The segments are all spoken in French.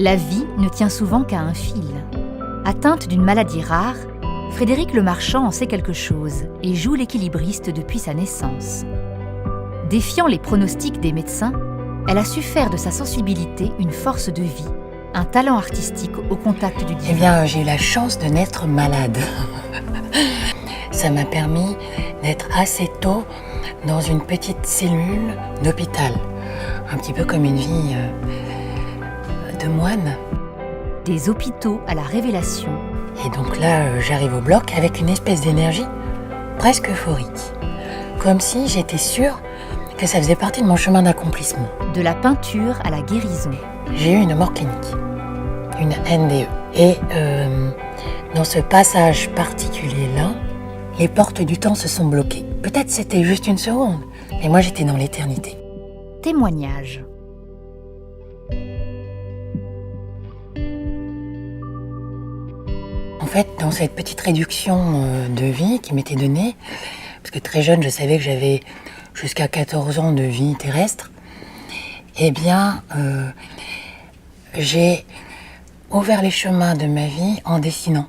La vie ne tient souvent qu'à un fil. Atteinte d'une maladie rare, Frédérique Lemarchand en sait quelque chose et joue l'équilibriste depuis sa naissance. Défiant les pronostics des médecins, elle a su faire de sa sensibilité une force de vie, un talent artistique au contact du divin. Eh bien, j'ai eu la chance de naître malade. Ça m'a permis d'être assez tôt dans une petite cellule d'hôpital. Un petit peu comme une vie de moine. Des hôpitaux à la révélation. Et donc là, j'arrive au bloc avec une espèce d'énergie presque euphorique. Comme si j'étais sûre que ça faisait partie de mon chemin d'accomplissement. De la peinture à la guérison. J'ai eu une mort clinique, une NDE. Et dans ce passage particulier-là, les portes du temps se sont bloquées. Peut-être c'était juste une seconde, mais moi j'étais dans l'éternité. Témoignage. En fait, dans cette petite réduction de vie qui m'était donnée, parce que très jeune, je savais que j'avais jusqu'à 14 ans de vie terrestre, eh bien, j'ai ouvert les chemins de ma vie en dessinant.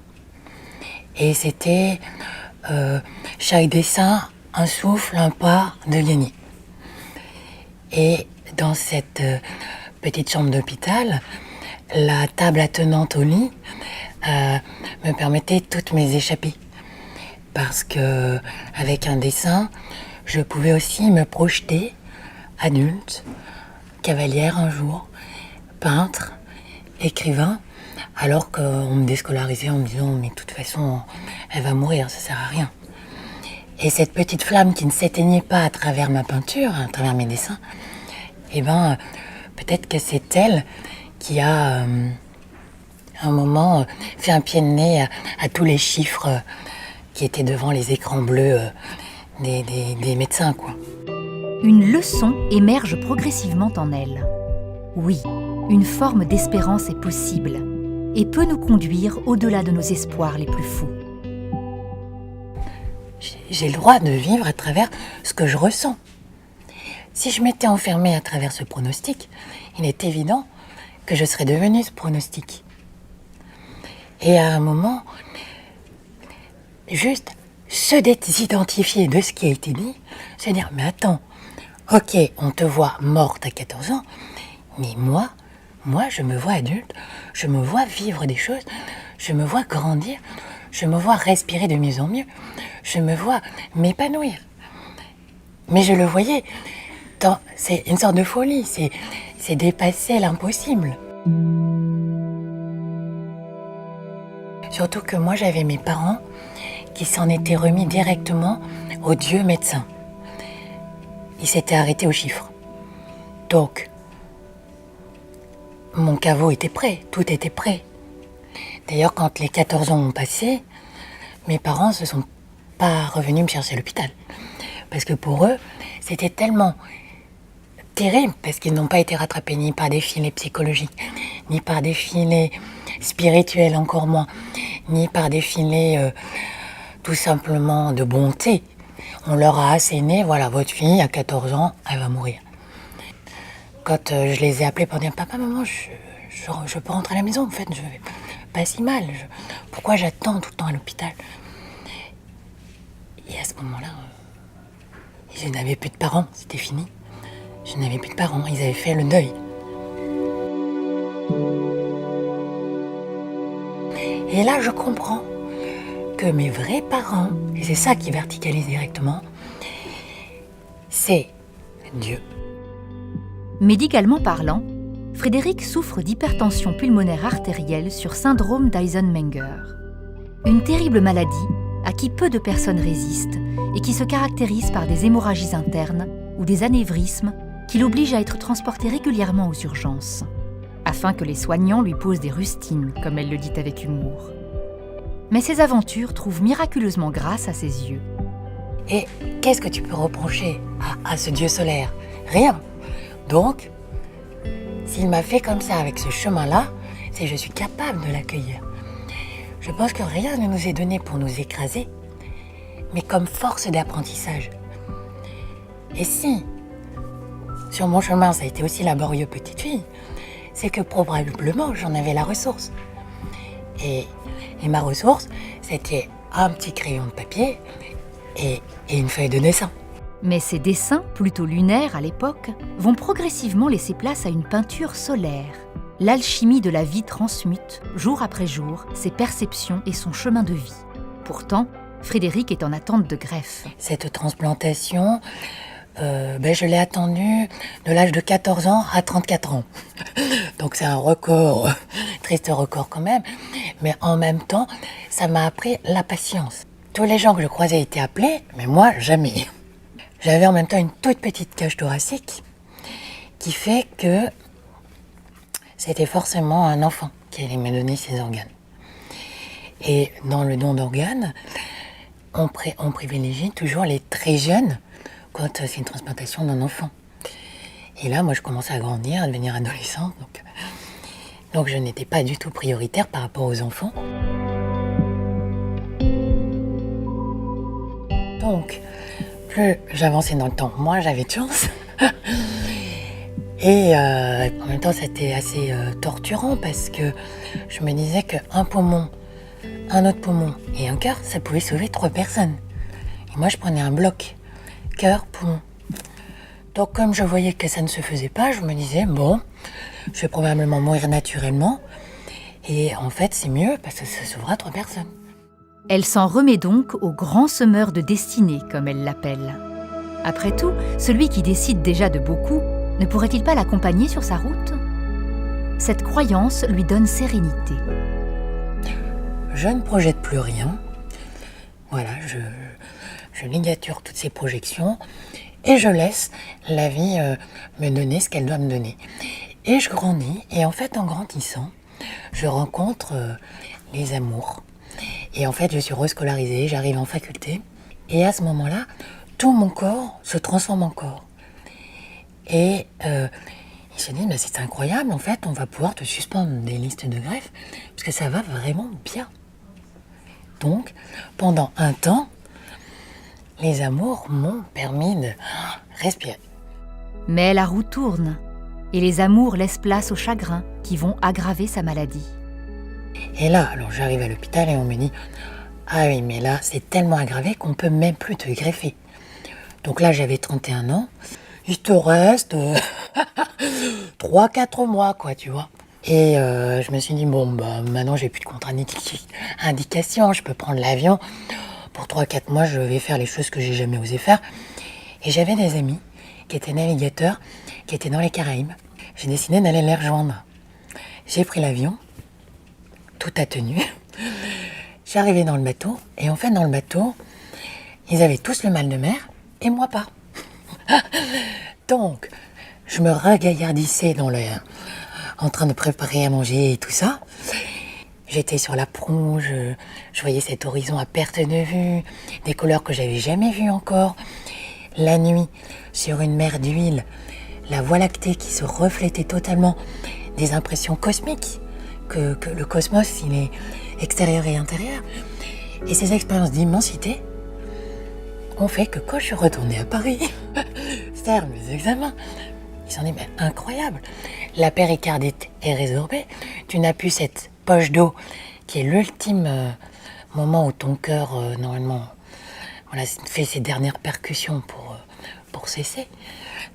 Et c'était chaque dessin, un souffle, un pas de gagner. Et dans cette petite chambre d'hôpital, la table attenante au lit me permettait toutes mes échappées. Parce que avec un dessin, je pouvais aussi me projeter adulte, cavalière un jour, peintre, écrivain, alors qu'on me déscolarisait en me disant mais de toute façon elle va mourir, ça sert à rien. Et cette petite flamme qui ne s'éteignait pas à travers ma peinture, à travers mes dessins, eh ben peut-être que c'est elle qui a à un moment fait un pied de nez à tous les chiffres qui étaient devant les écrans bleus des médecins, quoi. Une leçon émerge progressivement en elle. Oui, une forme d'espérance est possible et peut nous conduire au-delà de nos espoirs les plus fous. J'ai le droit de vivre à travers ce que je ressens. Si je m'étais enfermée à travers ce pronostic, il est évident que je serais devenue ce pronostic. Et à un moment, juste se désidentifier de ce qui a été dit, se dire, mais attends, ok, on te voit morte à 14 ans, mais moi, je me vois adulte, je me vois vivre des choses, je me vois grandir, je me vois respirer de mieux en mieux, je me vois m'épanouir. Mais je le voyais, c'est une sorte de folie, c'est dépasser l'impossible. Surtout que moi, j'avais mes parents qui s'en étaient remis directement au Dieu médecin. Ils s'étaient arrêtés aux chiffres. Donc, mon caveau était prêt, tout était prêt. D'ailleurs, quand les 14 ans ont passé, mes parents ne se sont pas revenus me chercher à l'hôpital. Parce que pour eux, c'était tellement terrible, parce qu'ils n'ont pas été rattrapés ni par des filets psychologiques, ni par des filets spirituels encore moins, ni par des filets tout simplement de bonté. On leur a asséné, voilà, votre fille à 14 ans, elle va mourir. Quand je les ai appelés pour dire, papa, maman, je peux rentrer à la maison, en fait, je vais pas si mal. Pourquoi j'attends tout le temps à l'hôpital? Et à ce moment-là, je n'avais plus de parents, c'était fini. Je n'avais plus de parents, ils avaient fait le deuil. Et là, je comprends que mes vrais parents, et c'est ça qui verticalise directement, c'est Dieu. Médicalement parlant, Frédérique souffre d'hypertension pulmonaire artérielle sur syndrome d'Eisenmenger. Une terrible maladie à qui peu de personnes résistent et qui se caractérise par des hémorragies internes ou des anévrismes qui l'obligent à être transportée régulièrement aux urgences, afin que les soignants lui posent des rustines, comme elle le dit avec humour. Mais ses aventures trouvent miraculeusement grâce à ses yeux. Et qu'est-ce que tu peux reprocher à ce Dieu solaire? Rien. Donc, s'il m'a fait comme ça avec ce chemin-là, c'est que je suis capable de l'accueillir. Je pense que rien ne nous est donné pour nous écraser, mais comme force d'apprentissage. Et si, sur mon chemin, ça a été aussi laborieux petite fille, c'est que probablement j'en avais la ressource. Et ma ressource, c'était un petit crayon de papier et une feuille de dessin. Mais ces dessins, plutôt lunaires à l'époque, vont progressivement laisser place à une peinture solaire. L'alchimie de la vie transmute, jour après jour, ses perceptions et son chemin de vie. Pourtant, Frédéric est en attente de greffe. Cette transplantation, je l'ai attendue de l'âge de 14 ans à 34 ans. Donc c'est un record, triste record quand même. Mais en même temps, ça m'a appris la patience. Tous les gens que je croisais étaient appelés, mais moi, jamais. J'avais en même temps une toute petite cage thoracique qui fait que c'était forcément un enfant qui allait me donner ses organes. Et dans le don d'organes, on privilégie toujours les très jeunes quand c'est une transplantation d'un enfant. Et là, moi, je commençais à grandir, à devenir adolescente. Donc je n'étais pas du tout prioritaire par rapport aux enfants. Donc, plus j'avançais dans le temps, moins j'avais de chance. Et en même temps, c'était assez torturant parce que je me disais qu'un poumon, un autre poumon et un cœur, ça pouvait sauver 3 personnes. Et moi, je prenais un bloc, cœur, poumon. Donc, comme je voyais que ça ne se faisait pas, je me disais, bon, je vais probablement mourir naturellement. Et en fait, c'est mieux parce que ça sauvera 3 personnes. Elle s'en remet donc au grand semeur de destinée, comme elle l'appelle. Après tout, celui qui décide déjà de beaucoup, ne pourrait-il pas l'accompagner sur sa route ? Cette croyance lui donne sérénité. Je ne projette plus rien. Voilà, je ligature toutes ces projections et je laisse la vie me donner ce qu'elle doit me donner. Et je grandis, et en fait, en grandissant, je rencontre les amours. Et en fait, je suis rescolarisée, j'arrive en faculté. Et à ce moment-là, tout mon corps se transforme en corps. Et ils se disent, c'est incroyable, en fait, on va pouvoir te suspendre des listes de greffe, parce que ça va vraiment bien. Donc, pendant un temps, les amours m'ont permis de respirer. Mais la roue tourne, et les amours laissent place aux chagrins qui vont aggraver sa maladie. Et là, alors j'arrive à l'hôpital et on me dit « Ah oui, mais là, c'est tellement aggravé qu'on peut même plus te greffer. » Donc là, j'avais 31 ans. Il te reste 3-4 mois, quoi, tu vois. Et je me suis dit, maintenant, j'ai plus de contre-indication. Je peux prendre l'avion. Pour 3-4 mois, je vais faire les choses que j'ai jamais osé faire. Et j'avais des amis qui étaient navigateurs, qui étaient dans les Caraïbes. J'ai décidé d'aller les rejoindre. J'ai pris l'avion. Tout a tenu. J'ai arrivé dans le bateau, et en fait, dans le bateau, ils avaient tous le mal de mer, et moi pas. Donc, je me regaillardissais en train de préparer à manger et tout ça. J'étais sur la proue, je voyais cet horizon à perte de vue, des couleurs que j'avais jamais vues encore. La nuit, sur une mer d'huile, la Voie lactée qui se reflétait totalement, des impressions cosmiques. Que le cosmos, il est extérieur et intérieur. Et ces expériences d'immensité ont fait que quand je suis retournée à Paris, faire mes examens, ils se sont dit, mais incroyable, la péricardite est résorbée, tu n'as plus cette poche d'eau qui est l'ultime moment où ton cœur, normalement, fait ses dernières percussions pour cesser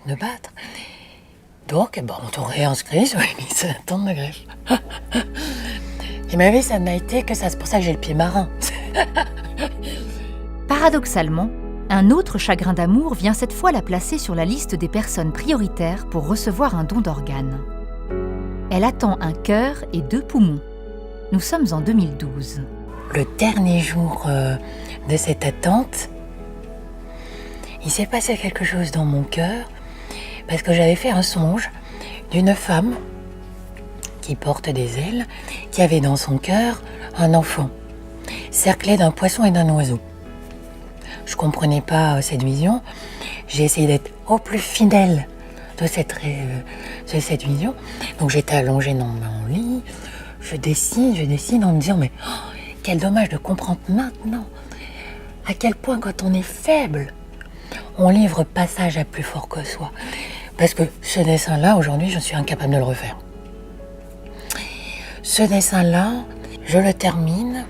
de battre. Donc, on t'aurait réinscrit sur les listes d'attente de greffe. Et ma vie, ça n'a été que ça. C'est pour ça que j'ai le pied marin. Paradoxalement, un autre chagrin d'amour vient cette fois la placer sur la liste des personnes prioritaires pour recevoir un don d'organes. Elle attend un cœur et 2 poumons. Nous sommes en 2012. Le dernier jour de cette attente, il s'est passé quelque chose dans mon cœur. Parce que j'avais fait un songe d'une femme qui porte des ailes, qui avait dans son cœur un enfant, cerclé d'un poisson et d'un oiseau. Je ne comprenais pas cette vision. J'ai essayé d'être au plus fidèle de cette vision. Donc j'étais allongée dans mon lit, je dessine en me disant, mais quel dommage de comprendre maintenant à quel point quand on est faible, on livre passage à plus fort que soi. Parce que ce dessin-là, aujourd'hui, je suis incapable de le refaire. Ce dessin-là, je le termine.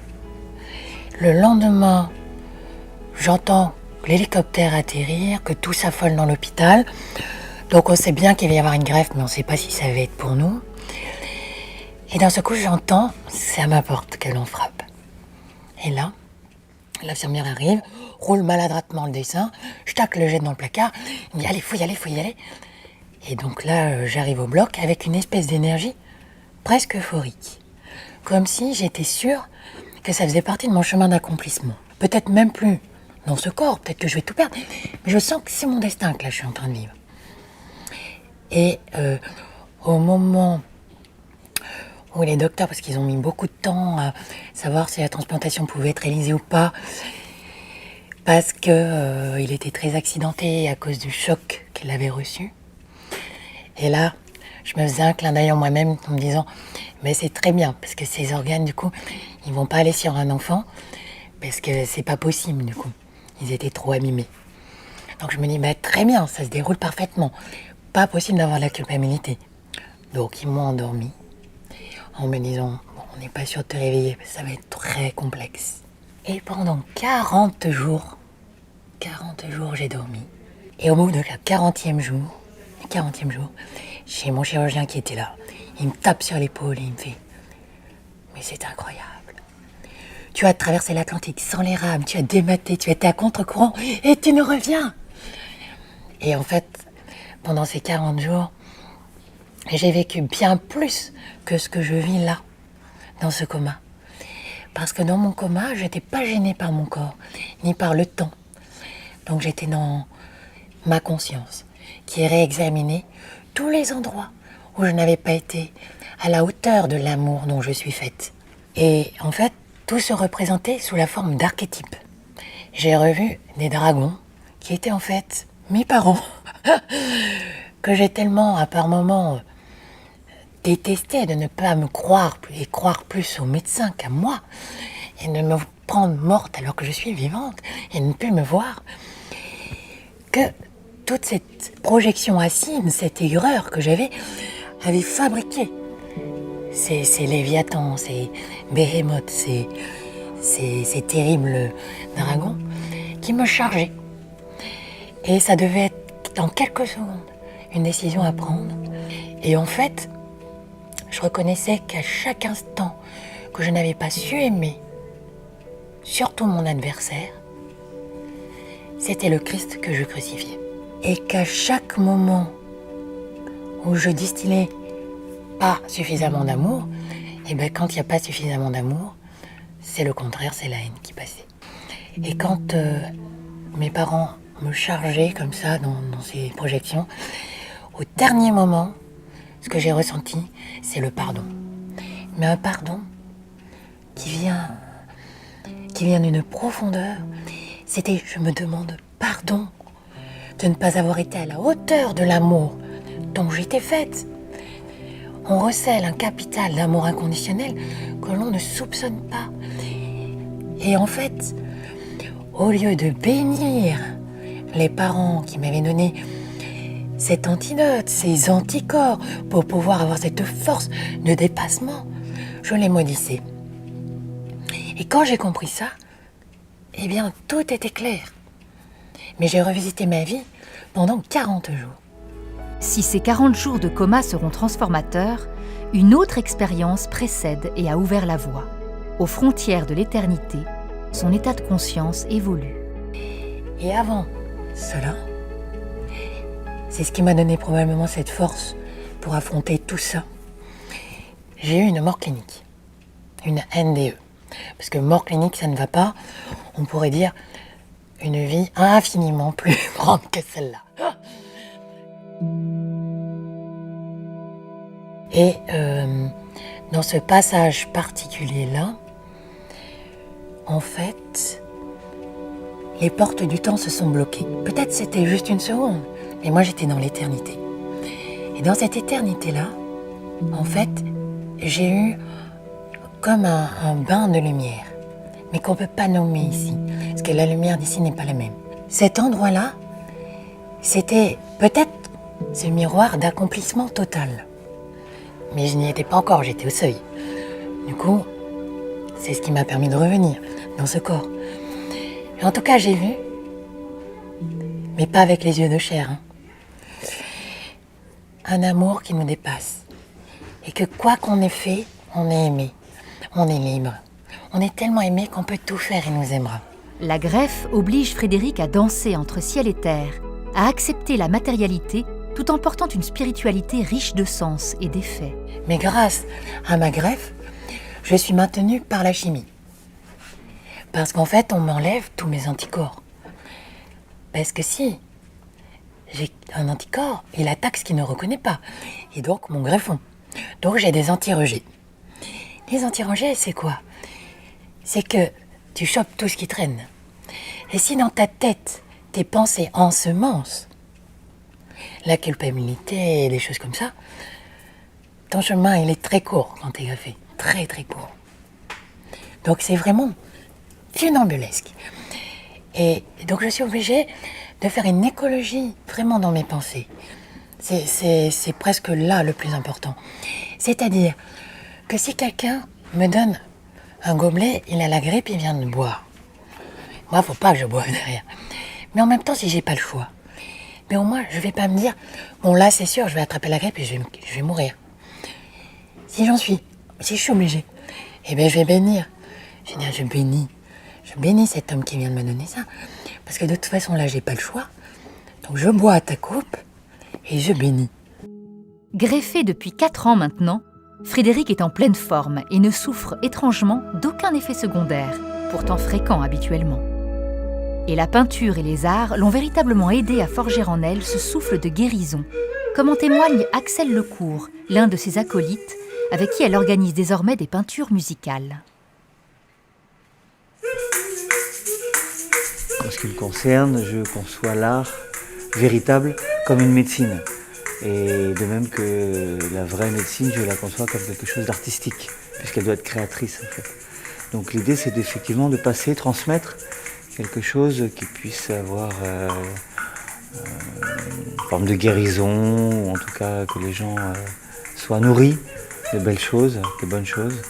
Le lendemain, j'entends l'hélicoptère atterrir, que tout s'affole dans l'hôpital. Donc on sait bien qu'il va y avoir une greffe, mais on ne sait pas si ça va être pour nous. Et d'un seul coup, j'entends, c'est à ma porte que l'on frappe. Et là, l'infirmière arrive, roule maladroitement le dessin, je tacle le jette dans le placard, il me dit allez, faut y aller. Et donc là, j'arrive au bloc avec une espèce d'énergie presque euphorique. Comme si j'étais sûre que ça faisait partie de mon chemin d'accomplissement. Peut-être même plus dans ce corps, peut-être que je vais tout perdre, mais je sens que c'est mon destin que là je suis en train de vivre. Et au moment où les docteurs, parce qu'ils ont mis beaucoup de temps à savoir si la transplantation pouvait être réalisée ou pas, parce qu'il était très accidenté à cause du choc qu'il avait reçu. Et là, je me faisais un clin d'œil en moi-même en me disant mais c'est très bien, parce que ces organes, du coup, ils vont pas aller sur un enfant, parce que c'est pas possible, du coup. Ils étaient trop abîmés. Donc je me dis, très bien, ça se déroule parfaitement. Pas possible d'avoir de la culpabilité. Donc ils m'ont endormi, en me disant, bon, on n'est pas sûr de te réveiller, ça va être très complexe. Et pendant 40 jours, j'ai dormi. Et au bout de la 40e jour, j'ai mon chirurgien qui était là. Il me tape sur l'épaule et il me fait « Mais c'est incroyable. Tu as traversé l'Atlantique sans les rames, tu as dématé, tu étais à contre-courant et tu nous reviens !» Et en fait, pendant ces 40 jours, j'ai vécu bien plus que ce que je vis là, dans ce coma. Parce que dans mon coma, je n'étais pas gênée par mon corps, ni par le temps. Donc j'étais dans ma conscience, qui réexaminait tous les endroits où je n'avais pas été à la hauteur de l'amour dont je suis faite. Et en fait, tout se représentait sous la forme d'archétypes. J'ai revu des dragons qui étaient en fait mes parents, que j'ai tellement, à par moments, détesté de ne pas me croire et croire plus aux médecins qu'à moi, et de me prendre morte alors que je suis vivante, et de ne plus me voir, que toute cette projection acide, cette aigreur que j'avais, avait fabriqué ces léviathans, ces béhémoths, ces terribles dragons qui me chargeaient. Et ça devait être en quelques secondes une décision à prendre. Et en fait, je reconnaissais qu'à chaque instant que je n'avais pas su aimer, surtout mon adversaire, c'était le Christ que je crucifiais. Et qu'à chaque moment où je distillais pas suffisamment d'amour, et bien quand il n'y a pas suffisamment d'amour, c'est le contraire, c'est la haine qui passait. Et quand mes parents me chargeaient comme ça dans ces projections, au dernier moment, ce que j'ai ressenti, c'est le pardon. Mais un pardon qui vient d'une profondeur. C'était, je me demande pardon de ne pas avoir été à la hauteur de l'amour dont j'étais faite. On recèle un capital d'amour inconditionnel que l'on ne soupçonne pas. Et en fait, au lieu de bénir les parents qui m'avaient donné cet antidote, ces anticorps pour pouvoir avoir cette force de dépassement, je les maudissais. Et quand j'ai compris ça, eh bien, tout était clair. Mais j'ai revisité ma vie pendant 40 jours. Si ces 40 jours de coma seront transformateurs, une autre expérience précède et a ouvert la voie. Aux frontières de l'éternité, son état de conscience évolue. Et avant cela, c'est ce qui m'a donné probablement cette force pour affronter tout ça. J'ai eu une mort clinique, une NDE. Parce que mort clinique, ça ne va pas. On pourrait dire une vie infiniment plus grande que celle-là. Et dans ce passage particulier-là, en fait, les portes du temps se sont bloquées. Peut-être c'était juste une seconde, mais moi j'étais dans l'éternité. Et dans cette éternité-là, en fait, j'ai eu comme un bain de lumière, mais qu'on ne peut pas nommer ici, parce que la lumière d'ici n'est pas la même. Cet endroit-là, c'était peut-être ce miroir d'accomplissement total. Mais je n'y étais pas encore, j'étais au seuil. Du coup, c'est ce qui m'a permis de revenir dans ce corps. Et en tout cas, j'ai vu, mais pas avec les yeux de chair, hein, un amour qui nous dépasse. Et que quoi qu'on ait fait, on est aimé, on est libre. On est tellement aimé qu'on peut tout faire, il nous aimera. La greffe oblige Frédéric à danser entre ciel et terre, à accepter la matérialité tout en portant une spiritualité riche de sens et d'effets. Mais grâce à ma greffe, je suis maintenue par la chimie. Parce qu'en fait, on m'enlève tous mes anticorps. Parce que si j'ai un anticorps, il attaque ce qu'il ne reconnaît pas. Et donc, mon greffon. Donc, j'ai des anti-rejets. Les anti-rejets, c'est quoi? C'est que tu chopes tout ce qui traîne. Et si dans ta tête, tes pensées ensemencent la culpabilité et des choses comme ça, ton chemin, il est très court quand t'es greffé. Très, très court. Donc, c'est vraiment funambulesque. Et donc, je suis obligée de faire une écologie vraiment dans mes pensées. C'est presque là le plus important. C'est-à-dire que si quelqu'un me donne un gobelet, il a la grippe, il vient de boire. Moi, faut pas que je boive derrière. Mais en même temps, si j'ai pas le choix, mais au moins, je vais pas me dire, bon là, c'est sûr, je vais attraper la grippe et je vais mourir. Si je suis obligée, eh bien, je vais bénir. Je vais dire, je bénis cet homme qui vient de me donner ça. Parce que de toute façon, là, j'ai pas le choix. Donc, je bois à ta coupe et je bénis. Greffé depuis 4 ans maintenant, Frédéric est en pleine forme et ne souffre étrangement d'aucun effet secondaire, pourtant fréquent habituellement. Et la peinture et les arts l'ont véritablement aidé à forger en elle ce souffle de guérison, comme en témoigne Axel Lecourt, l'un de ses acolytes, avec qui elle organise désormais des peintures musicales. En ce qui me concerne, je conçois l'art véritable comme une médecine. Et de même que la vraie médecine, je la conçois comme quelque chose d'artistique, puisqu'elle doit être créatrice en fait. Donc l'idée c'est effectivement de passer, transmettre quelque chose qui puisse avoir une forme de guérison, ou en tout cas que les gens soient nourris de belles choses, de bonnes choses,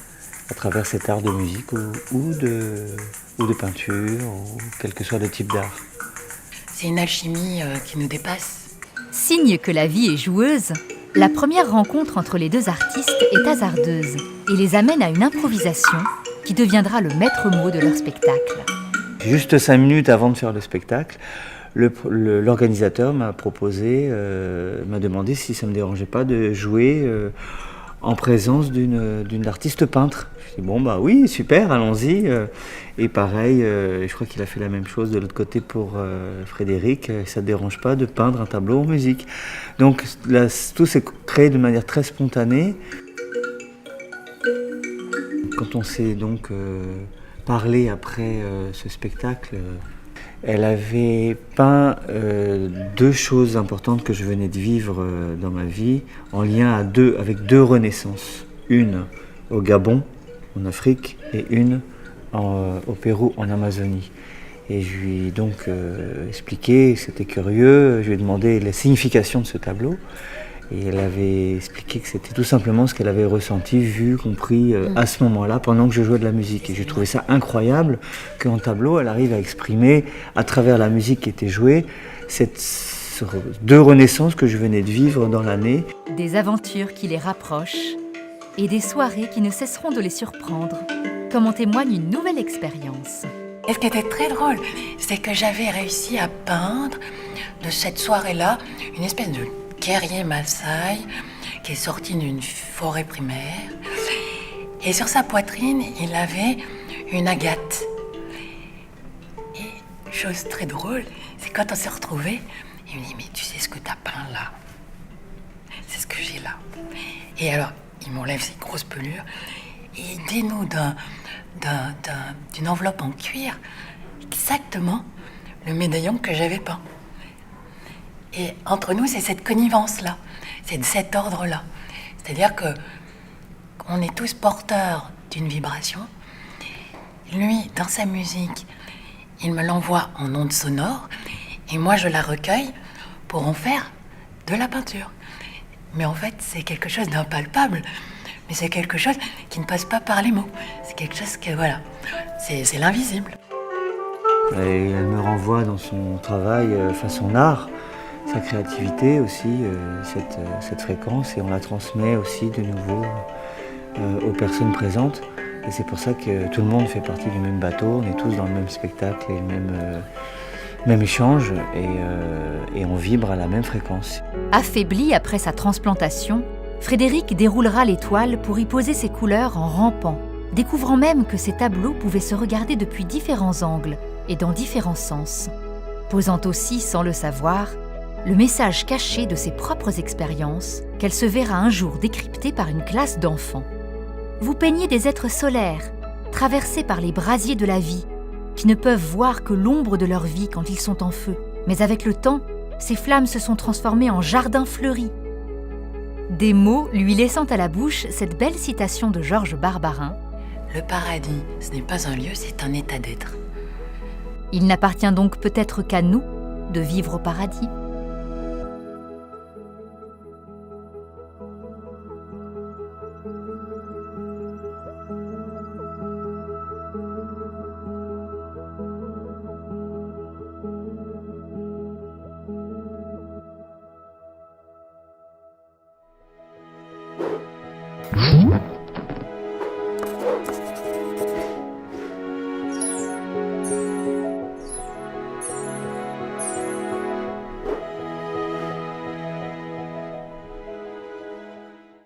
à travers cet art de musique ou de peinture, ou quel que soit le type d'art. C'est une alchimie qui nous dépasse. Signe que la vie est joueuse, la première rencontre entre les deux artistes est hasardeuse et les amène à une improvisation qui deviendra le maître mot de leur spectacle. Juste 5 minutes avant de faire le spectacle, l'organisateur m'a proposé, m'a demandé si ça ne me dérangeait pas de jouer en présence d'une artiste peintre. Je dis bon bah oui, super, allons-y. Et pareil, je crois qu'il a fait la même chose de l'autre côté pour Frédéric. Ça ne dérange pas de peindre un tableau en musique. Donc là, tout s'est créé de manière très spontanée. Quand on s'est donc parlé après ce spectacle, elle avait peint 2 choses importantes que je venais de vivre dans ma vie, en lien avec 2 renaissances. Une au Gabon, en Afrique, et une au Pérou, en Amazonie. Et je lui ai donc expliqué, c'était curieux, je lui ai demandé la signification de ce tableau. Et elle avait expliqué que c'était tout simplement ce qu'elle avait ressenti, vu, compris à ce moment-là, pendant que je jouais de la musique. Et j'ai trouvé ça incroyable qu'en tableau, elle arrive à exprimer, à travers la musique qui était jouée, ces 2 renaissances que je venais de vivre dans l'année. Des aventures qui les rapprochent et des soirées qui ne cesseront de les surprendre, comme en témoigne une nouvelle expérience. Et ce qui était très drôle, c'est que j'avais réussi à peindre de cette soirée-là une espèce de guerrier Maasai qui est sorti d'une forêt primaire. Et sur sa poitrine, il avait une agate. Et chose très drôle, c'est quand on s'est retrouvés, il me dit « Mais tu sais ce que t'as peint là? C'est ce que j'ai là. » Et alors, il m'enlève ses grosses pelures et il dénoue d'une enveloppe en cuir exactement le médaillon que j'avais peint. Et entre nous, c'est cette connivence-là, c'est de cet ordre-là. C'est-à-dire qu'on est tous porteurs d'une vibration. Lui, dans sa musique, il me l'envoie en ondes sonores et moi, je la recueille pour en faire de la peinture. Mais en fait, c'est quelque chose d'impalpable mais c'est quelque chose qui ne passe pas par les mots. C'est quelque chose que, voilà, c'est l'invisible. Et elle me renvoie dans son travail, son art, sa créativité aussi, cette fréquence, et on la transmet aussi de nouveau aux personnes présentes. Et c'est pour ça que tout le monde fait partie du même bateau, on est tous dans le même spectacle et le même échange, et on vibre à la même fréquence. Affaibli après sa transplantation, Frédéric déroulera les toiles pour y poser ses couleurs en rampant, découvrant même que ses tableaux pouvaient se regarder depuis différents angles et dans différents sens, posant aussi, sans le savoir, le message caché de ses propres expériences qu'elle se verra un jour décrypter par une classe d'enfants. Vous peignez des êtres solaires, traversés par les brasiers de la vie, qui ne peuvent voir que l'ombre de leur vie quand ils sont en feu. Mais avec le temps, ces flammes se sont transformées en jardins fleuris. Des mots lui laissant à la bouche cette belle citation de Georges Barbarin. Le paradis, ce n'est pas un lieu, c'est un état d'être. Il n'appartient donc peut-être qu'à nous de vivre au paradis.